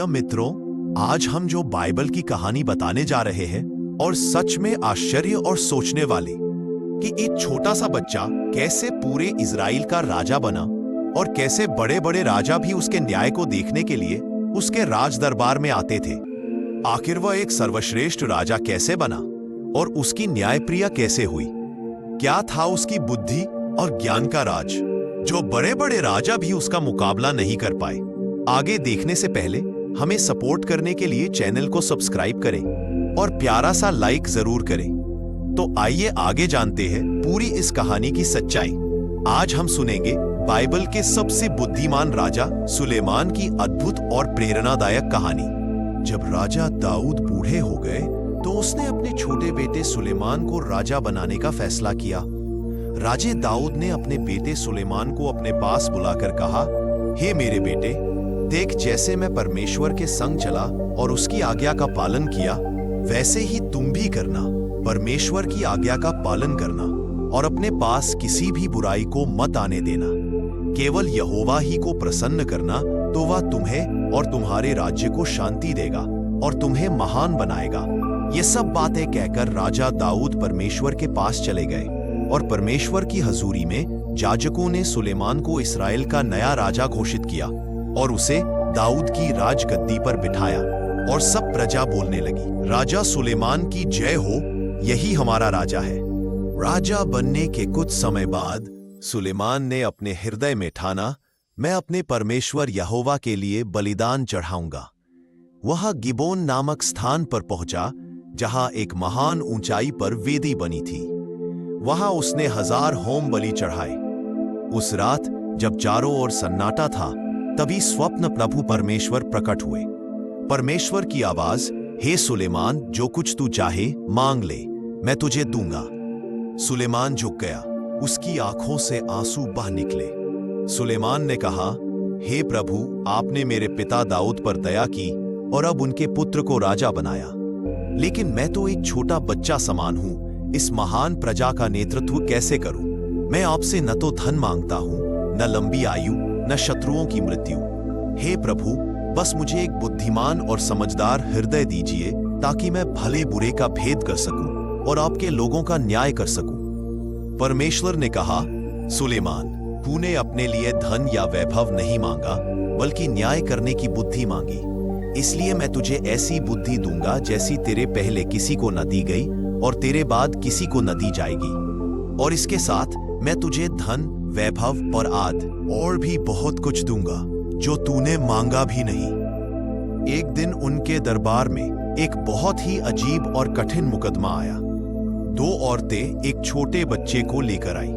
प्रिय मित्रों, आज हम जो बाइबल की कहानी बताने जा रहे हैं और सच में आश्चर्य और सोचने वाली कि एक छोटा सा बच्चा कैसे पूरे इज़राइल का राजा बना और कैसे बड़े बड़े राजा भी उसके न्याय को देखने के लिए उसके राज दरबार में आते थे। आखिर वह एक सर्वश्रेष्ठ राजा कैसे बना और उसकी न्यायप्रिय कैसे हुई? क्या था उसकी बुद्धि और ज्ञान का राज जो बड़े बड़े राजा भी उसका मुकाबला नहीं कर पाए? आगे देखने से पहले हमें सपोर्ट करने के लिए चैनल को सब्सक्राइब करें और प्यारा सा लाइक जरूर करें। तो आइए आगे जानते हैं पूरी इस कहानी की सच्चाई। आज हम सुनेंगे बाइबल के सबसे बुद्धिमान राजा सुलेमान की अद्भुत और प्रेरणादायक कहानी। जब राजा दाऊद बूढ़े हो गए तो उसने अपने छोटे बेटे सुलेमान को राजा बनाने का फैसला किया। राजे दाऊद ने अपने बेटे सुलेमान को अपने पास बुलाकर कहा, हे मेरे बेटे, देख, जैसे मैं परमेश्वर के संग चला और उसकी आज्ञा का पालन किया, वैसे ही तुम भी करना। परमेश्वर की आज्ञा का पालन करना और अपने पास किसी भी बुराई को मत आने देना। केवल यहोवा ही को प्रसन्न करना, तो वह तुम्हें और तुम्हारे राज्य को शांति देगा और तुम्हें महान बनाएगा। ये सब बातें कहकर राजा दाऊद परमेश्वर के पास चले गए और परमेश्वर की हजूरी में याजकों ने सुलेमान को इस्राएल का नया राजा घोषित किया और उसे दाऊद की राजगद्दी पर बिठाया और सब प्रजा बोलने लगी, राजा सुलेमान की जय हो, यही हमारा राजा है। राजा बनने के कुछ समय बाद सुलेमान ने अपने हृदय में ठाना, मैं अपने परमेश्वर यहोवा के लिए बलिदान चढ़ाऊंगा। वह गिबोन नामक स्थान पर पहुंचा जहां एक महान ऊंचाई पर वेदी बनी थी। वहां उसने 1000 होम बलि चढ़ाए। उस रात जब चारों ओर सन्नाटा था, तभी स्वप्न प्रभु परमेश्वर प्रकट हुए। परमेश्वर की आवाज, हे सुलेमान, जो कुछ तू चाहे मांग ले, मैं तुझे दूंगा। सुलेमान झुक गया, उसकी आंखों से आंसू बह निकले। सुलेमान ने कहा, हे प्रभु, आपने मेरे पिता दाऊद पर दया की और अब उनके पुत्र को राजा बनाया, लेकिन मैं तो एक छोटा बच्चा समान हूं। इस महान प्रजा का नेतृत्व कैसे करूं? मैं आपसे न तो धन मांगता हूं, न लंबी आयु, न शत्रुओं की मृत्यु। हे प्रभु, बस मुझे एक बुद्धिमान और समझदार हृदय दीजिए ताकि मैं भले बुरे का भेद कर सकूं और आपके लोगों का न्याय कर सकूं। परमेश्वर ने कहा, सुलेमान, तूने अपने लिए धन या वैभव नहीं मांगा, बल्कि न्याय करने की बुद्धि मांगी। इसलिए मैं तुझे ऐसी बुद्धि दूंगा जैसी तेरे पहले किसी को न दी गई और तेरे बाद किसी को न दी जाएगी। और इसके साथ मैं तुझे धन, वैभव और और भी बहुत कुछ दूंगा जो तूने मांगा भी नहीं। एक दिन उनके दरबार में एक बहुत ही अजीब और कठिन मुकदमा आया। 2 औरतें एक छोटे बच्चे को लेकर आई।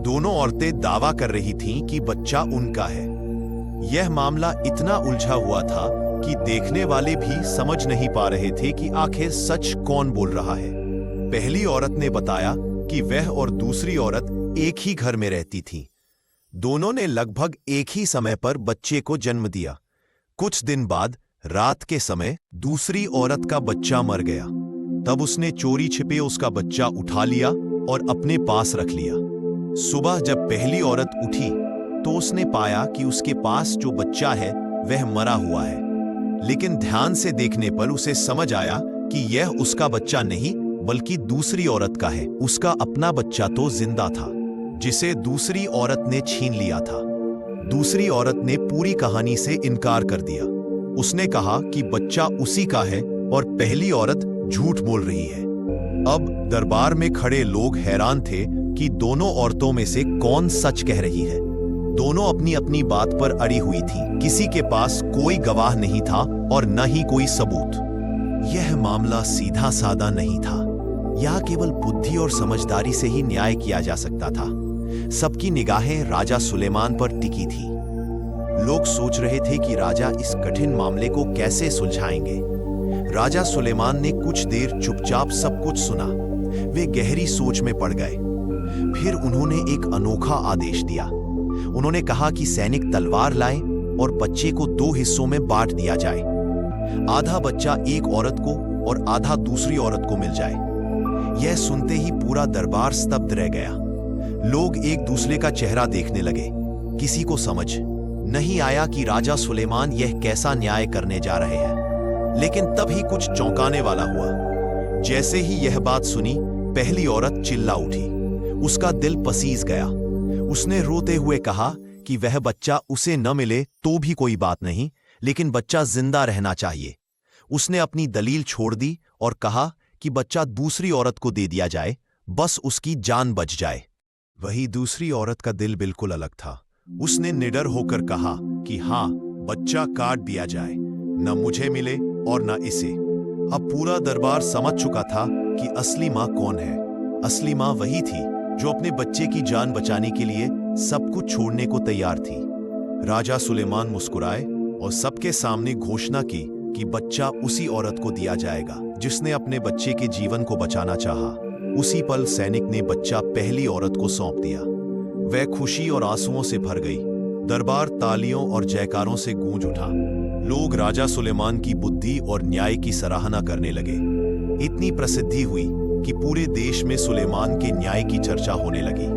दोनों औरतें दावा कर रही थीं कि बच्चा उनका है। यह मामला इतना उलझा हुआ था कि देखने वाले भी समझ नहीं पा रहे थे कि आखिर सच कौन बोल रहा है। पहली औरत ने बताया कि वह और दूसरी औरत एक ही घर में रहती थीं। दोनों ने लगभग एक ही समय पर बच्चे को जन्म दिया। कुछ दिन बाद रात के समय दूसरी औरत का बच्चा मर गया। तब उसने चोरी छिपे उसका बच्चा उठा लिया और अपने पास रख लिया। सुबह जब पहली औरत उठी तो उसने पाया कि उसके पास जो बच्चा है वह मरा हुआ है, लेकिन ध्यान से देखने पर उसे समझ आया कि यह उसका बच्चा नहीं बल्कि दूसरी औरत का है। उसका अपना बच्चा तो जिंदा था, जिसे दूसरी औरत ने छीन लिया था। दूसरी औरत ने पूरी कहानी से इनकार कर दिया। उसने कहा कि बच्चा उसी का है और पहली औरत झूठ बोल रही है। अब दरबार में खड़े लोग हैरान थे कि दोनों औरतों में से कौन सच कह रही है। दोनों अपनी अपनी बात पर अड़ी हुई थी। किसी के पास कोई गवाह नहीं था और न ही कोई सबूत। यह मामला सीधा साधा नहीं था। यह केवल बुद्धि और समझदारी से ही न्याय किया जा सकता था। सबकी निगाहें राजा सुलेमान पर टिकी थी। लोग सोच रहे थे कि राजा इस कठिन मामले को कैसे सुलझाएंगे। राजा सुलेमान ने कुछ देर चुपचाप सब कुछ सुना। वे गहरी सोच में पड़ गए। फिर उन्होंने एक अनोखा आदेश दिया। उन्होंने कहा कि सैनिक तलवार लाएं और बच्चे को 2 हिस्सों में बांट दिया जाए। आधा बच्चा एक औरत को और आधा दूसरी औरत को मिल जाए। यह सुनते ही पूरा दरबार स्तब्ध रह गया। लोग एक दूसरे का चेहरा देखने लगे। किसी को समझ नहीं आया कि राजा सुलेमान यह कैसा न्याय करने जा रहे हैं। लेकिन तभी कुछ चौंकाने वाला हुआ। जैसे ही यह बात सुनी, पहली औरत चिल्ला उठी। उसका दिल पसीज गया। उसने रोते हुए कहा कि वह बच्चा उसे न मिले तो भी कोई बात नहीं, लेकिन बच्चा जिंदा रहना चाहिए। उसने अपनी दलील छोड़ दी और कहा कि बच्चा दूसरी औरत को दे दिया जाए, बस उसकी जान बच जाए। वही दूसरी औरत का दिल बिल्कुल अलग था। उसने निडर होकर कहा कि हाँ, बच्चा काट दिया जाए, न मुझे मिले और न इसे। अब पूरा दरबार समझ चुका था कि असली मां कौन है। असली मां वही थी जो अपने बच्चे की जान बचाने के लिए सब कुछ छोड़ने को तैयार थी। राजा सुलेमान मुस्कुराए और सबके सामने घोषणा की कि बच्चा उसी औरत को दिया जाएगा जिसने अपने बच्चे के जीवन को बचाना चाहा। उसी पल सैनिक ने बच्चा पहली औरत को सौंप दिया। वह खुशी और आंसुओं से भर गई। दरबार तालियों और जयकारों से गूंज उठा। लोग राजा सुलेमान की बुद्धि और न्याय की सराहना करने लगे। इतनी प्रसिद्धि हुई कि पूरे देश में सुलेमान के न्याय की चर्चा होने लगी।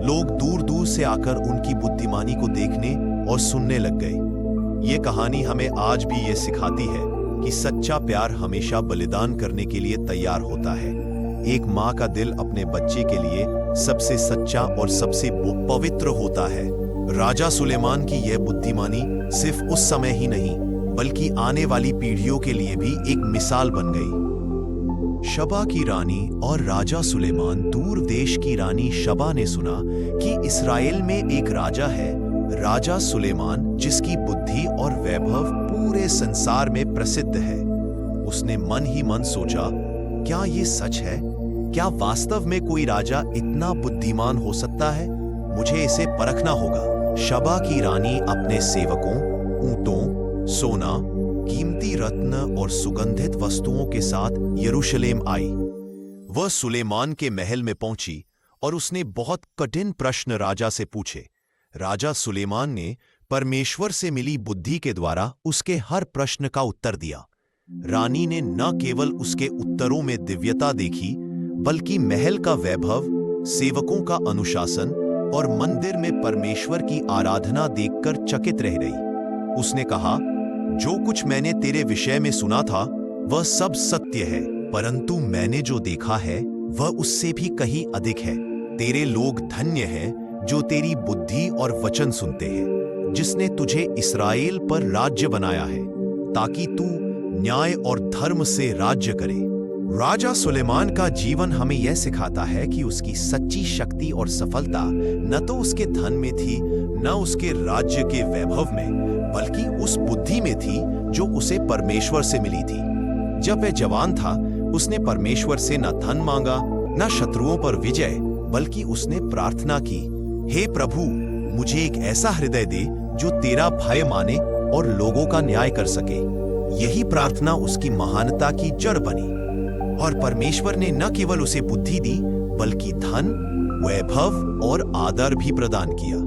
लोग दूर दूर से आकर उनकी बुद्धिमानी को देखने और सुनने लग गए। ये कहानी हमें आज भी ये सिखाती है कि सच्चा प्यार हमेशा बलिदान करने के लिए तैयार होता है। एक माँ का दिल अपने बच्चे के लिए सबसे सच्चा और सबसे पवित्र होता है। राजा सुलेमान की यह बुद्धिमानी सिर्फ उस समय ही नहीं, बल्कि आने वाली पीढ़ियों के लिए भी एक मिसाल बन गई। शबा की रानी और राजा सुलेमान। दूर देश की रानी शबा ने सुना कि इस्राएल में एक राजा है, राजा सुलेमान, जिसकी बुद्धि और वैभव पूरे संसार में प्रसिद्ध है। उसने मन ही मन सोचा, क्या ये सच है? क्या वास्तव में कोई राजा इतना बुद्धिमान हो सकता है? मुझे इसे परखना होगा। शबा की रानी अपने सेवकों, ऊंटों, सोना, कीमती रत्न और सुगंधित वस्तुओं के साथ यरूशलेम आई। वह सुलेमान के महल में पहुंची और उसने बहुत कठिन प्रश्न राजा से पूछे। राजा सुलेमान ने परमेश्वर से मिली बुद्धि के द्वारा उसके हर प्रश्न का उत्तर दिया। रानी ने न केवल उसके उत्तरों में दिव्यता देखी, बल्कि महल का वैभव, सेवकों का अनुशासन और मंदिर में परमेश्वर की आराधना देखकर चकित रह गई। उसने कहा, जो कुछ मैंने तेरे विषय में सुना था वह सब सत्य है, परंतु मैंने जो देखा है वह उससे भी कहीं अधिक है। तेरे लोग धन्य हैं जो तेरी बुद्धि और वचन सुनते हैं, जिसने तुझे इस्राएल पर राज्य बनाया है, ताकि तू न्याय और धर्म से राज्य करे। राजा सुलेमान का जीवन हमें यह सिखाता है कि उसकी सच्ची शक्ति और सफलता न तो उसके धन में थी, न उसके राज्य के वैभव में, बल्कि उस बुद्धि में थी जो उसे परमेश्वर से मिली थी। जब वह जवान था, उसने परमेश्वर से न धन मांगा, न शत्रुओं पर विजय, बल्कि उसने प्रार्थना की, हे प्रभु, मुझे एक ऐसा हृदय दे जो तेरा भय माने और लोगों का न्याय कर सके। यही प्रार्थना उसकी महानता की जड़ बनी और परमेश्वर ने न केवल उसे बुद्धि दी, बल्कि धन, वैभव और आदर भी प्रदान किया।